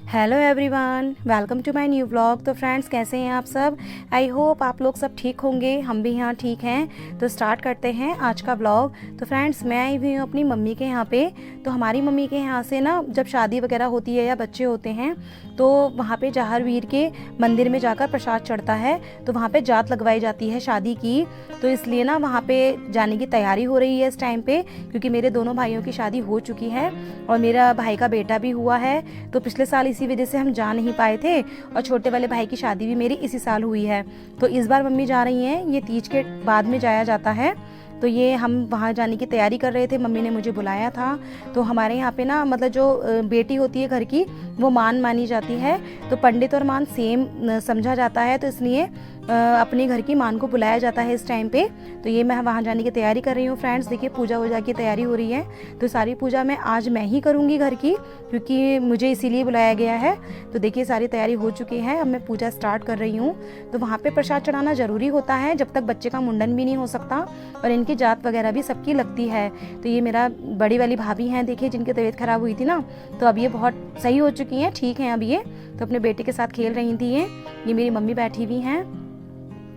Hello everyone, welcome to my new vlog. तो friends, कैसे हैं आप सब? आई होप आप लोग सब ठीक होंगे। हम भी यहाँ ठीक हैं। तो स्टार्ट करते हैं आज का व्लॉग। तो फ्रेंड्स, मैं आई हुई हूँ अपनी मम्मी के यहाँ पे। तो हमारी मम्मी के यहाँ से ना, जब शादी वगैरह होती है या बच्चे होते हैं तो वहाँ पे जहारवीर के मंदिर में जाकर प्रसाद चढ़ता है। तो वहाँ पे जात लगवाई जाती है शादी की। तो इसलिए ना वहाँ पे जाने की तैयारी हो रही है इस टाइम पे, क्योंकि मेरे दोनों भाइयों की शादी हो चुकी है और मेरा भाई का बेटा भी हुआ है। तो पिछले साल इसी वजह से हम जा नहीं पाए थे और छोटे वाले भाई की शादी भी मेरी इसी साल हुई है। तो इस बार मम्मी जा रही हैं। ये तीज के बाद में जाया जाता है। तो ये हम वहाँ जाने की तैयारी कर रहे थे, मम्मी ने मुझे बुलाया था। तो हमारे यहाँ पे ना, मतलब जो बेटी होती है घर की, वो मान मानी जाती है। तो पंडित और मान सेम समझा जाता है, तो इसलिए अपने घर की मान को बुलाया जाता है इस टाइम पे। तो ये मैं वहाँ जाने की तैयारी कर रही हूँ। फ्रेंड्स, देखिए पूजा वूजा की तैयारी हो रही है। तो सारी पूजा मैं आज मैं ही करूँगी घर की, क्योंकि मुझे इसीलिए बुलाया गया है। तो देखिए सारी तैयारी हो चुकी है, अब मैं पूजा स्टार्ट कर रही हूँ। तो वहाँ पे प्रसाद चढ़ाना ज़रूरी होता है, जब तक बच्चे का मुंडन भी नहीं हो सकता। और इनकी जात वगैरह भी सबकी लगती है। तो ये मेरा बड़ी वाली भाभी हैं, देखिए, जिनकी तबीयत खराब हुई थी ना, तो अब ये बहुत सही हो चुकी हैं, ठीक हैं अब ये। तो अपने बेटे के साथ खेल रही थी ये मेरी मम्मी बैठी हुई हैं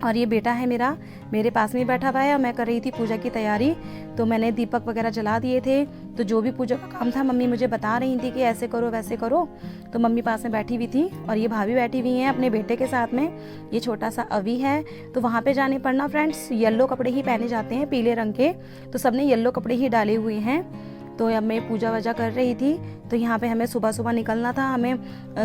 और ये बेटा है मेरा, मेरे पास में बैठा हुआ है और मैं कर रही थी पूजा की तैयारी। तो मैंने दीपक वगैरह जला दिए थे। तो जो भी पूजा का काम था मम्मी मुझे बता रही थी कि ऐसे करो वैसे करो। तो मम्मी पास में बैठी हुई थी और ये भाभी बैठी हुई हैं अपने बेटे के साथ में। ये छोटा सा अवी है। तो वहाँ पे जाने पर ना फ्रेंड्स, येलो कपड़े ही पहने जाते हैं, पीले रंग के। तो सबने येलो कपड़े ही डाले हुए हैं। तो अब मैं पूजा वजा कर रही थी। तो यहाँ पे हमें सुबह सुबह निकलना था, हमें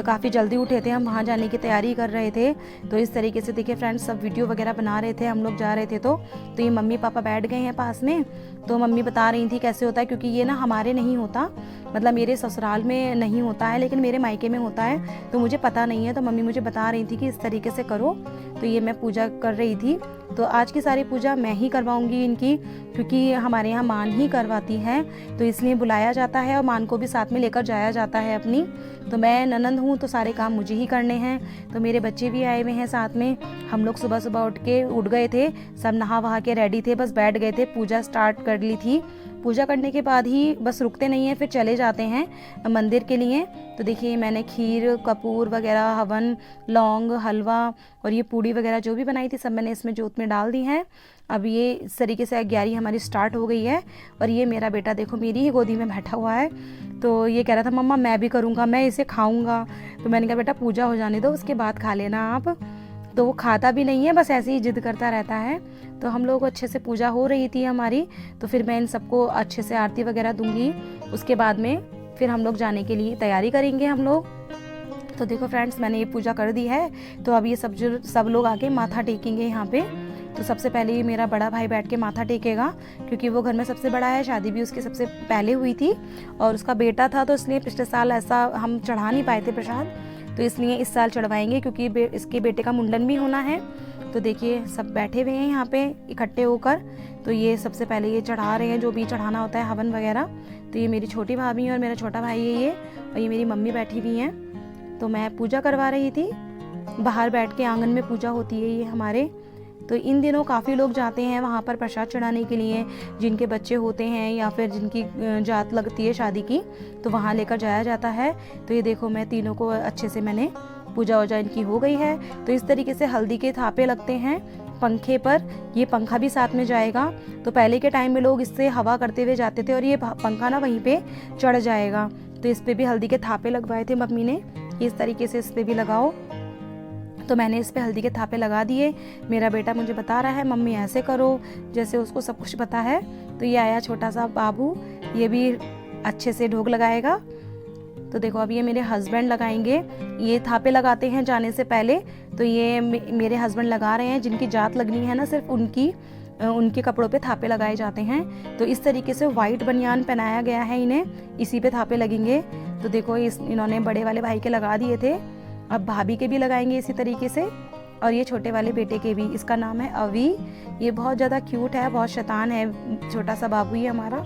काफ़ी जल्दी उठे थे, हम वहाँ जाने की तैयारी कर रहे थे। तो इस तरीके से देखिए फ्रेंड्स, सब वीडियो वगैरह बना रहे थे, हम लोग जा रहे थे। तो ये मम्मी पापा बैठ गए हैं पास में। तो मम्मी बता रही थी कैसे होता है, क्योंकि ये ना हमारे नहीं होता, मतलब मेरे ससुराल में नहीं होता है, लेकिन मेरे मायके में होता है। तो मुझे पता नहीं है, तो मम्मी मुझे बता रही थी कि इस तरीके से करो। तो ये मैं पूजा कर रही थी। तो आज की सारी पूजा मैं ही करवाऊंगी इनकी, क्योंकि हमारे यहाँ मान ही करवाती है। तो इसलिए बुलाया जाता है और मान को भी साथ में लेकर जाया जाता है अपनी। तो मैं ननंद हूँ, तो सारे काम मुझे ही करने हैं। तो मेरे बच्चे भी आए हुए हैं साथ में। हम लोग सुबह सुबह उठ गए थे, सब नहा वहा के रेडी थे, बस बैठ गए थे, पूजा स्टार्ट कर ली थी। पूजा करने के बाद ही बस रुकते नहीं हैं, फिर चले जाते हैं मंदिर के लिए। तो देखिए मैंने खीर, कपूर वगैरह, हवन, लौंग, हलवा और ये पूड़ी वगैरह जो भी बनाई थी सब मैंने इसमें जोत में डाल दी हैं। अब ये इस तरीके से ग्यारह हमारी स्टार्ट हो गई है। और ये मेरा बेटा देखो मेरी ही गोदी में बैठा हुआ है। तो ये कह रहा था मम्मा मैं भी करूँगा, मैं इसे खाऊँगा। तो मैंने कहा बेटा पूजा हो जाने दो, उसके बाद खा लेना आप। तो वो खाता भी नहीं है, बस ऐसे ही जिद करता रहता है। तो हम लोग अच्छे से पूजा हो रही थी हमारी। तो फिर मैं इन सबको अच्छे से आरती वगैरह दूंगी। उसके बाद में फिर हम लोग जाने के लिए तैयारी करेंगे हम लोग। तो देखो फ्रेंड्स, मैंने ये पूजा कर दी है। तो अब ये सब लोग आके माथा टेकेंगे यहाँ पे। तो सबसे पहले ये मेरा बड़ा भाई बैठ के माथा टेकेगा, क्योंकि वो घर में सबसे बड़ा है, शादी भी उसकी सबसे पहले हुई थी और उसका बेटा था। तो इसलिए पिछले साल ऐसा हम चढ़ा नहीं पाए थे प्रसाद, तो इसलिए इस साल चढ़वाएंगे, क्योंकि इसके बेटे का मुंडन भी होना है। तो देखिए सब बैठे हुए हैं यहाँ पे इकट्ठे होकर। तो ये सबसे पहले ये चढ़ा रहे हैं जो भी चढ़ाना होता है, हवन वगैरह। तो ये मेरी छोटी भाभी है और मेरा छोटा भाई है ये, और ये मेरी मम्मी बैठी हुई हैं। तो मैं पूजा करवा रही थी, बाहर बैठ के आंगन में पूजा होती है ये हमारे। तो इन दिनों काफ़ी लोग जाते हैं वहाँ पर प्रसाद चढ़ाने के लिए, जिनके बच्चे होते हैं या फिर जिनकी जात लगती है शादी की, तो वहाँ लेकर जाया जाता है। तो ये देखो मैं तीनों को अच्छे से मैंने पूजा वूजा इनकी हो गई है। तो इस तरीके से हल्दी के थापे लगते हैं पंखे पर, ये पंखा भी साथ में जाएगा। तो पहले के टाइम में लोग इससे हवा करते हुए जाते थे और ये पंखा ना वहीं पे चढ़ जाएगा। तो इस पर भी हल्दी के थापे लगवाए थे मम्मी ने, इस तरीके से इस पर भी लगाओ। तो मैंने इस पे हल्दी के थापे लगा दिए। मेरा बेटा मुझे बता रहा है मम्मी ऐसे करो, जैसे उसको सब कुछ पता है। तो ये आया छोटा सा बाबू, ये भी अच्छे से ढोक लगाएगा। तो देखो अब ये मेरे हस्बैंड लगाएंगे, ये थापे लगाते हैं जाने से पहले। तो ये मेरे हस्बैंड लगा रहे हैं, जिनकी जात लगनी है ना, सिर्फ उनके कपड़ों पे थापे लगाए जाते हैं। तो इस तरीके से वाइट बनियान पहनाया गया है इन्हें, इसी पे थापे लगेंगे। तो देखो इन्होंने बड़े वाले भाई के लगा दिए थे, अब भाभी के भी लगाएंगे इसी तरीके से, और ये छोटे वाले बेटे के भी। इसका नाम है अवी, ये बहुत ज़्यादा क्यूट है, बहुत शैतान है, छोटा सा बाबू ही हमारा।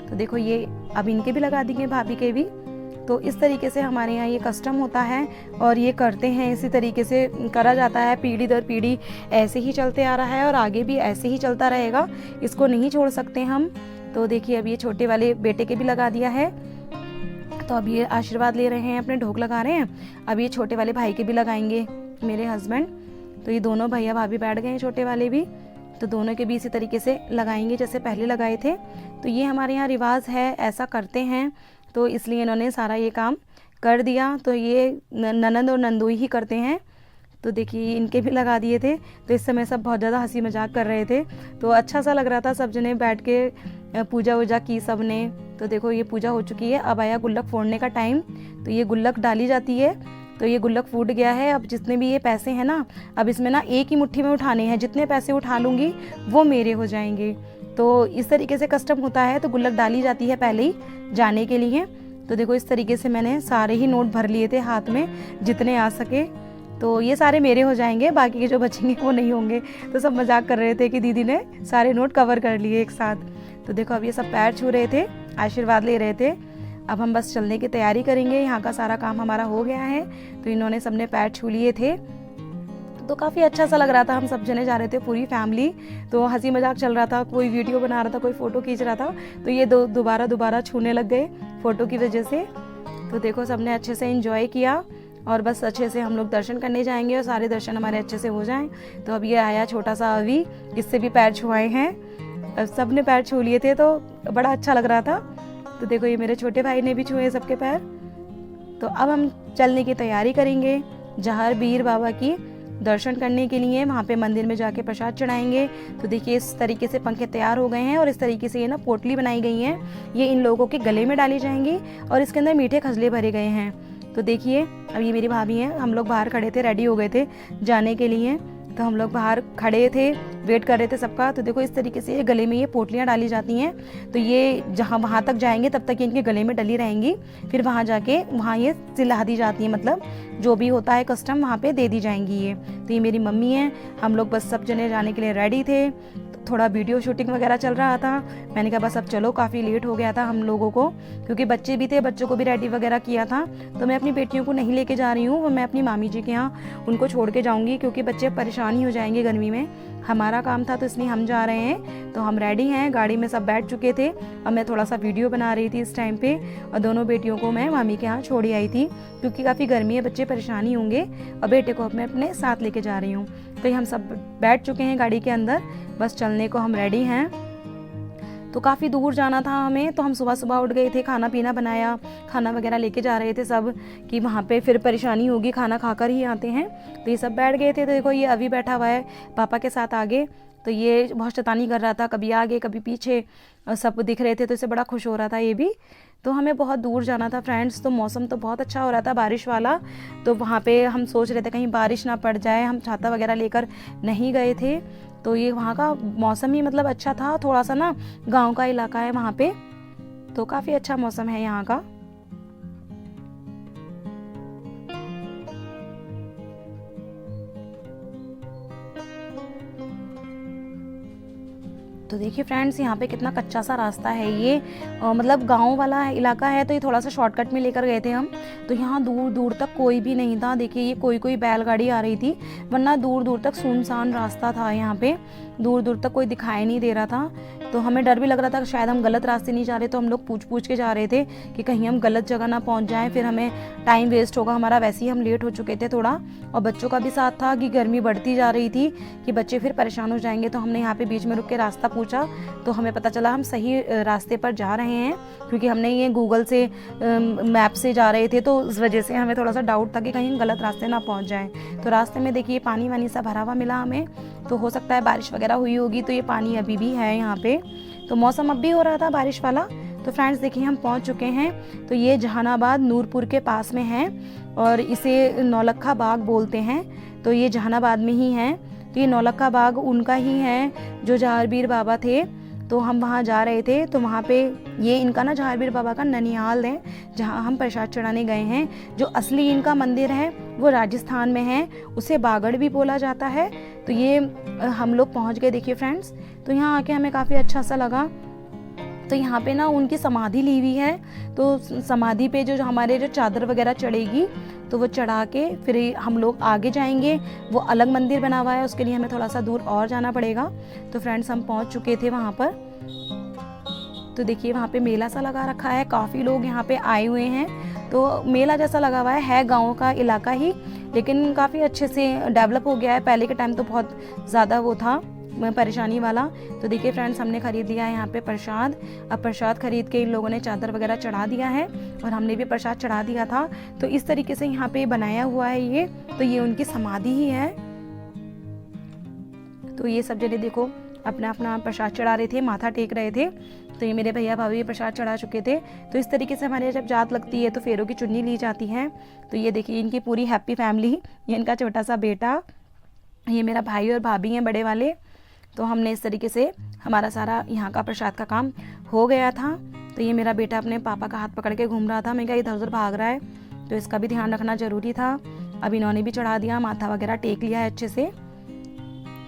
तो देखो ये अब इनके भी लगा देंगे, भाभी के भी। तो इस तरीके से हमारे यहाँ ये कस्टम होता है और ये करते हैं, इसी तरीके से करा जाता है, पीढ़ी दर पीढ़ी ऐसे ही चलते आ रहा है और आगे भी ऐसे ही चलता रहेगा, इसको नहीं छोड़ सकते हम। तो देखिए अब ये छोटे वाले बेटे के भी लगा दिया है। तो अब ये आशीर्वाद ले रहे हैं, अपने ढोक लगा रहे हैं। अब ये छोटे वाले भाई के भी लगाएंगे मेरे हस्बैंड। तो ये दोनों भैया भाभी बैठ गए हैं, छोटे वाले भी, तो दोनों के भी इसी तरीके से लगाएंगे जैसे पहले लगाए थे। तो ये हमारे यहाँ रिवाज है, ऐसा करते हैं, तो इसलिए इन्होंने सारा ये काम कर दिया। तो ये ननंद और नंदोई ही करते हैं। तो देखिए इनके भी लगा दिए थे। तो इस समय सब बहुत ज़्यादा हंसी मजाक कर रहे थे, तो अच्छा सा लग रहा था। सब जने बैठ के पूजा वूजा की सब ने। तो देखो ये पूजा हो चुकी है, अब आया गुल्लक फोड़ने का टाइम। तो ये गुल्लक डाली जाती है। तो ये गुल्लक फूट गया है। अब जितने भी ये पैसे हैं ना, अब इसमें ना एक ही मुट्ठी में उठाने हैं, जितने पैसे उठा लूँगी वो मेरे हो जाएंगे। तो इस तरीके से कस्टम होता है। तो गुल्लक डाली जाती है पहले ही जाने के लिए। तो देखो इस तरीके से मैंने सारे ही नोट भर लिए थे हाथ में, जितने आ सके। तो ये सारे मेरे हो जाएंगे, बाकी के जो बचेंगे वो नहीं होंगे। तो सब मजाक कर रहे थे कि दीदी ने सारे नोट कवर कर लिए एक साथ। तो देखो अब ये सब पैर छू रहे थे, आशीर्वाद ले रहे थे। अब हम बस चलने की तैयारी करेंगे, यहाँ का सारा काम हमारा हो गया है। तो इन्होंने सबने पैर छू लिए थे। तो काफ़ी अच्छा सा लग रहा था, हम सब जने जा रहे थे पूरी फैमिली। तो हंसी मजाक चल रहा था, कोई वीडियो बना रहा था, कोई फ़ोटो खींच रहा था। तो ये दोबारा छूने लग गए फ़ोटो की वजह से। तो देखो सबने अच्छे से एंजॉय किया और बस अच्छे से हम लोग दर्शन करने जाएंगे और सारे दर्शन हमारे अच्छे से हो जाएं। तो अब ये आया छोटा सा अभी, इससे भी पैर छुआए हैं। सब ने पैर छू लिए थे तो बड़ा अच्छा लग रहा था। तो देखो ये मेरे छोटे भाई ने भी छुए सबके पैर। तो अब हम चलने की तैयारी करेंगे जहार बीर बाबा की दर्शन करने के लिए। वहाँ पे मंदिर में जाके प्रसाद चढ़ाएंगे। तो देखिए इस तरीके से पंखे तैयार हो गए हैं और इस तरीके से ये ना पोटली बनाई गई है, ये इन लोगों के गले में डाली जाएंगी और इसके अंदर मीठे खजले भरे गए हैं। तो देखिए अब ये मेरी भाभी हैं, हम लोग बाहर खड़े थे, रेडी हो गए थे जाने के लिए। तो हम लोग बाहर खड़े थे, वेट कर रहे थे सबका। तो देखो इस तरीके से ये गले में ये पोटलियाँ डाली जाती हैं। तो ये जहाँ वहाँ तक जाएंगे तब तक इनके गले में डली रहेंगी, फिर वहाँ जाके वहाँ ये सिला दी जाती है, मतलब जो भी होता है कस्टम वहाँ पे दे दी जाएंगी ये। तो ये मेरी मम्मी है, हम लोग बस सब जने जाने के लिए रेडी थे। थोड़ा वीडियो शूटिंग वगैरह चल रहा था। मैंने कहा बस अब चलो, काफ़ी लेट हो गया था हम लोगों को, क्योंकि बच्चे भी थे, बच्चों को भी रेडी वगैरह किया था। तो मैं अपनी बेटियों को नहीं लेके जा रही हूँ, मैं अपनी मामी जी के यहाँ उनको छोड़ के जाऊँगी, क्योंकि बच्चे परेशान ही हो जाएंगे गर्मी में। हमारा काम था तो इसलिए हम जा रहे हैं। तो हम रेडी हैं, गाड़ी में सब बैठ चुके थे और मैं थोड़ा सा वीडियो बना रही थी इस टाइम पे। और दोनों बेटियों को मैं मामी के यहाँ छोड़ी आई थी, क्योंकि काफ़ी गर्मी है, बच्चे परेशानी होंगे, और बेटे को मैं अपने साथ लेके जा रही हूँ। तो हम सब बैठ चुके हैं गाड़ी के अंदर, बस चलने को हम रेडी हैं। तो काफ़ी दूर जाना था हमें, तो हम सुबह सुबह उठ गए थे, खाना पीना बनाया, खाना वगैरह लेके जा रहे थे सब, कि वहाँ पे फिर परेशानी होगी, खाना खाकर ही आते हैं। तो ये सब बैठ गए थे। तो देखो ये अभी बैठा हुआ है पापा के साथ आगे। तो ये बहुत शैतानी कर रहा था, कभी आगे कभी पीछे, सब दिख रहे थे, तो इसे बड़ा खुश हो रहा था ये भी। तो हमें बहुत दूर जाना था फ्रेंड्स। तो मौसम तो बहुत अच्छा हो रहा था, बारिश वाला। तो वहाँ पे हम सोच रहे थे कहीं बारिश ना पड़ जाए, हम छाता वगैरह लेकर नहीं गए थे। तो ये वहाँ का मौसम ही मतलब अच्छा था, थोड़ा सा ना गांव का इलाका है वहाँ पे, तो काफ़ी अच्छा मौसम है यहाँ का। तो देखिए फ्रेंड्स यहाँ पे कितना कच्चा सा रास्ता है ये, मतलब गांव वाला इलाका है। तो ये थोड़ा सा शॉर्टकट में लेकर गए थे हम। तो यहाँ दूर दूर तक कोई भी नहीं था। देखिए ये कोई बैलगाड़ी आ रही थी, वरना दूर दूर तक सुनसान रास्ता था। यहाँ पे दूर दूर तक कोई दिखाई नहीं दे रहा था। तो हमें डर भी लग रहा था कि शायद हम गलत रास्ते नहीं जा रहे। तो हम लोग पूछ के जा रहे थे कि कहीं हम गलत जगह ना पहुँच जाएँ, फिर हमें टाइम वेस्ट होगा हमारा। वैसे ही हम लेट हो चुके थे थोड़ा, और बच्चों का भी साथ था कि गर्मी बढ़ती जा रही थी, कि बच्चे फिर परेशान हो जाएंगे। तो हमने यहाँ पे बीच में रुक के रास्ता पूछा, तो हमें पता चला हम सही रास्ते पर जा रहे हैं, क्योंकि हमने ये गूगल से मैप से जा रहे थे। तो उस वजह से हमें थोड़ा सा डाउट था कि कहीं गलत रास्ते ना पहुंच जाएं। तो रास्ते में देखिए पानी वानी सा भरा हुआ मिला हमें, तो हो सकता है बारिश वगैरह हुई होगी। तो ये पानी अभी भी है यहाँ पे, तो मौसम अब भी हो रहा था बारिश वाला। तो फ्रेंड्स देखिए हम पहुँच चुके हैं। तो ये जहानाबाद नूरपुर के पास में है और इसे नौलखा बाग बोलते हैं। तो ये जहानाबाद में ही है। तो ये नौलखा बाग उनका ही है जो जहारवीर बाबा थे। तो हम वहाँ जा रहे थे। तो वहाँ पे ये इनका ना जहारवीर बाबा का ननिहाल है, जहाँ हम प्रसाद चढ़ाने गए हैं। जो असली इनका मंदिर है वो राजस्थान में है, उसे बागड़ भी बोला जाता है। तो ये हम लोग पहुँच गए देखिए फ्रेंड्स। तो यहाँ आके हमें काफ़ी अच्छा सा लगा। तो यहाँ पे ना उनकी समाधि ली हुई है। तो समाधि पे जो हमारे जो चादर वगैरह चढ़ेगी, तो वो चढ़ा के फिर हम लोग आगे जाएंगे। वो अलग मंदिर बना हुआ है, उसके लिए हमें थोड़ा सा दूर और जाना पड़ेगा। तो फ्रेंड्स हम पहुँच चुके थे वहाँ पर। तो देखिए वहाँ पे मेला सा लगा रखा है, काफ़ी लोग यहाँ पे आए हुए हैं। तो मेला जैसा लगा हुआ है गाँव का इलाका ही, लेकिन काफ़ी अच्छे से डेवलप हो गया है। पहले के टाइम तो बहुत ज़्यादा वो था परेशानी वाला। तो देखिए फ्रेंड्स, हमने ख़रीद लिया है यहाँ पे प्रसाद। अब प्रसाद खरीद के इन लोगों ने चादर वगैरह चढ़ा दिया है और हमने भी प्रसाद चढ़ा दिया था। तो इस तरीके से यहाँ पे बनाया हुआ है ये। तो ये उनकी समाधि ही है। तो ये सब जने देखो अपना अपना प्रसाद चढ़ा रहे थे, माथा टेक रहे थे। तो ये मेरे भैया भाभी प्रसाद चढ़ा चुके थे। तो इस तरीके से हमारे जब जात लगती है तो फेरों की चुन्नी ली जाती है। तो ये देखिए इनकी पूरी हैप्पी फैमिली, ये इनका छोटा सा बेटा, ये मेरा भाई और भाभी हैं बड़े वाले। तो हमने इस तरीके से हमारा सारा यहाँ का प्रसाद का काम हो गया था। तो ये मेरा बेटा अपने पापा का हाथ पकड़ के घूम रहा था। मैं क्या इधर उधर भाग रहा है, तो इसका भी ध्यान रखना ज़रूरी था। अब इन्होंने भी चढ़ा दिया, माथा वगैरह टेक लिया है अच्छे से।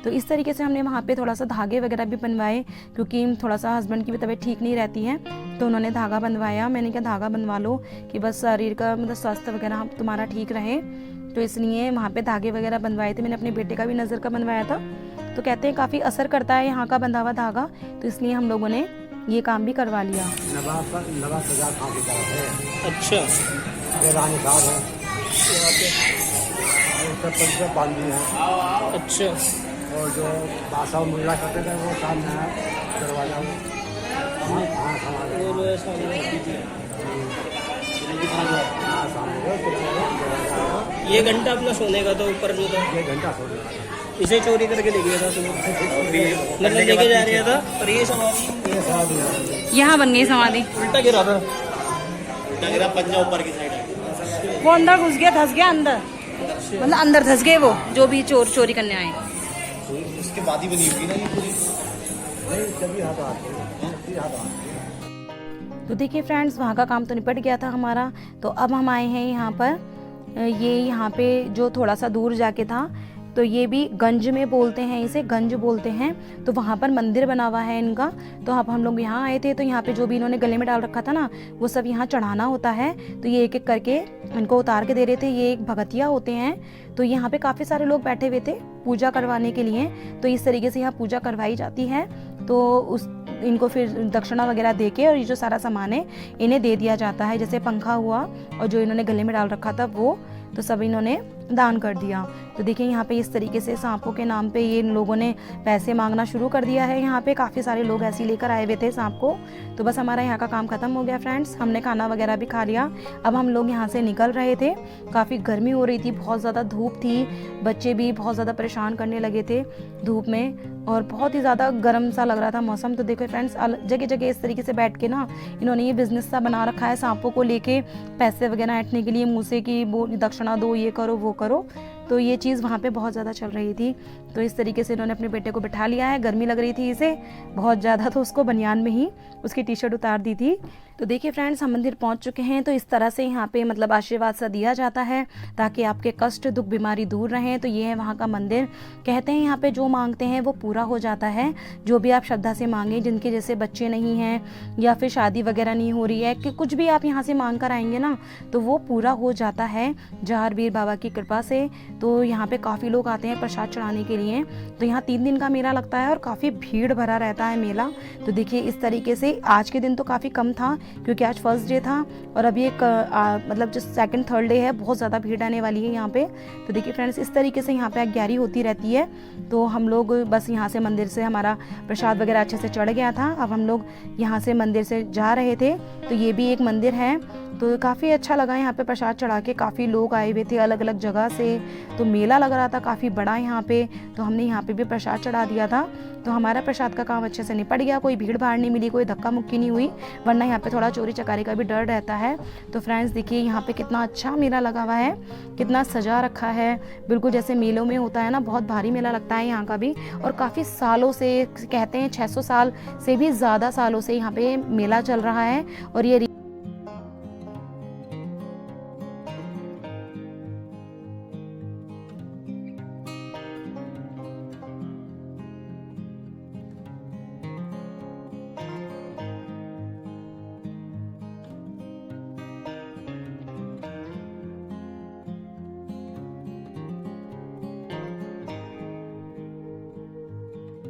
तो इस तरीके से हमने वहाँ पे थोड़ा सा धागे वगैरह भी बनवाए, क्योंकि थोड़ा सा हस्बैंड की भी तबीयत ठीक नहीं रहती है। तो उन्होंने धागा बनवाया। मैंने कहा धागा बनवा लो कि बस शरीर का मतलब स्वास्थ्य वगैरह तुम्हारा ठीक रहे। तो इसलिए वहाँ पे धागे वगैरह बनवाए थे। मैंने अपने बेटे का भी नज़र का बनवाया था। तो कहते हैं काफ़ी असर करता है यहाँ का बंधा हुआ धागा, तो इसलिए हम लोगों ने ये काम भी करवा लिया। अच्छा, ये रानी साहब है, अच्छा, और जो बादशाह मुल्ला करते थे वो सामने है दरवाजा में। ये घंटा अपना सोने का था ऊपर जो था, ये घंटा सोने का इसे चोरी करके ले गया था तुम्हें, मतलब लेके जा रहा था। पर ये समाधि यहाँ बन गई समाधि, उल्टा गिरा था, उल्टा गिरा, पंजा ऊपर की साइड। वो अंदर घुस गया, धस गया अंदर, मतलब अंदर धस गए वो जो भी चोरी करने आए। उसके बाद ही बनी होगी ना ये पूरी। तो देखिए फ्रेंड्स, वहाँ का काम तो निपट गया था हमारा। तो अब हम आए हैं यहाँ पर, ये यहाँ पे जो थोड़ा सा दूर जाके था, तो ये भी गंज में बोलते हैं, इसे गंज बोलते हैं। तो वहाँ पर मंदिर बना हुआ है इनका। तो अब हम लोग यहाँ आए थे, तो यहाँ पे जो भी इन्होंने गले में डाल रखा था ना, वो सब यहाँ चढ़ाना होता है। तो ये एक एक करके इनको उतार के दे रहे थे। ये एक भगतिया होते हैं। तो यहाँ पे काफ़ी सारे लोग बैठे हुए थे पूजा करवाने के लिए। तो इस तरीके से यहाँ पूजा करवाई जाती है। तो इनको फिर दक्षिणा वगैरह दे के और ये जो सारा सामान है इन्हें दे दिया जाता है। जैसे पंखा हुआ और जो इन्होंने गले में डाल रखा था वो, तो सब इन्होंने दान कर दिया। तो देखिए यहाँ पे इस तरीके से सांपों के नाम पे ये इन लोगों ने पैसे मांगना शुरू कर दिया है। यहाँ पे काफ़ी सारे लोग ऐसे लेकर आए हुए थे सांप को। तो बस हमारा यहाँ का काम खत्म हो गया फ्रेंड्स। हमने खाना वगैरह भी खा लिया। अब हम लोग यहाँ से निकल रहे थे। काफ़ी गर्मी हो रही थी, बहुत ज़्यादा धूप थी, बच्चे भी बहुत ज़्यादा परेशान करने लगे थे धूप में, और बहुत ही ज़्यादा गर्म सा लग रहा था मौसम। तो देखो फ्रेंड्स, जगह जगह इस तरीके से बैठ के ना इन्होंने ये बिज़नेस सा बना रखा है, सांपों को लेके पैसे वगैरह ऐंठने के लिए मुँह से कि वो दक्षिणा दो, ये करो वो करो। तो ये चीज़ वहाँ पे बहुत ज़्यादा चल रही थी। तो इस तरीके से इन्होंने अपने बेटे को बिठा लिया है। गर्मी लग रही थी इसे बहुत ज़्यादा, तो उसको बनियान में ही उसकी टी शर्ट उतार दी थी। तो देखिए फ्रेंड्स, हम मंदिर पहुँच चुके हैं। तो इस तरह से यहाँ पे मतलब आशीर्वाद सा दिया जाता है ताकि आपके कष्ट दुख बीमारी दूर रहें। तो ये है वहाँ का मंदिर। कहते हैं यहाँ पे जो मांगते हैं वो पूरा हो जाता है। जो भी आप श्रद्धा से मांगे, जिनके जैसे बच्चे नहीं हैं या फिर शादी वगैरह नहीं हो रही है, कि कुछ भी आप यहाँ से मांग कर आएंगे ना तो वो पूरा हो जाता है जहारवीर बाबा की कृपा से। तो यहाँ पे काफ़ी लोग आते हैं प्रसाद चढ़ाने के लिए। तो यहाँ 3 दिन का मेला लगता है और काफ़ी भीड़ भरा रहता है मेला। तो देखिए इस तरीके से आज के दिन तो काफ़ी कम था क्योंकि आज फर्स्ट डे था, और अभी एक मतलब जो सेकंड थर्ड डे है बहुत ज़्यादा भीड़ आने वाली है यहाँ पे। तो देखिए फ्रेंड्स, इस तरीके से यहाँ पे अग्यारी होती रहती है। तो हम लोग बस यहाँ से मंदिर से हमारा प्रसाद वगैरह अच्छे से चढ़ गया था। अब हम लोग यहाँ से मंदिर से जा रहे थे। तो ये भी एक मंदिर है। तो काफ़ी अच्छा लगा यहाँ पे प्रसाद चढ़ा के। काफ़ी लोग आए हुए थे अलग अलग जगह से। तो मेला लग रहा था काफ़ी बड़ा यहाँ पे। तो हमने यहाँ पे भी प्रसाद चढ़ा दिया था। तो हमारा प्रसाद का काम अच्छे से निपट गया। कोई भीड़ भाड़ नहीं मिली, कोई धक्का मुक्की नहीं हुई, वरना यहाँ पे थोड़ा चोरी चकारी का भी डर रहता है। तो फ्रेंड्स देखिए यहाँ पे कितना अच्छा मेला लगा हुआ है, कितना सजा रखा है, बिल्कुल जैसे मेलों में होता है ना। बहुत भारी मेला लगता है यहाँ का भी, और काफ़ी सालों से, कहते हैं 600 साल से भी ज़्यादा सालों से यहाँ पे मेला चल रहा है। और ये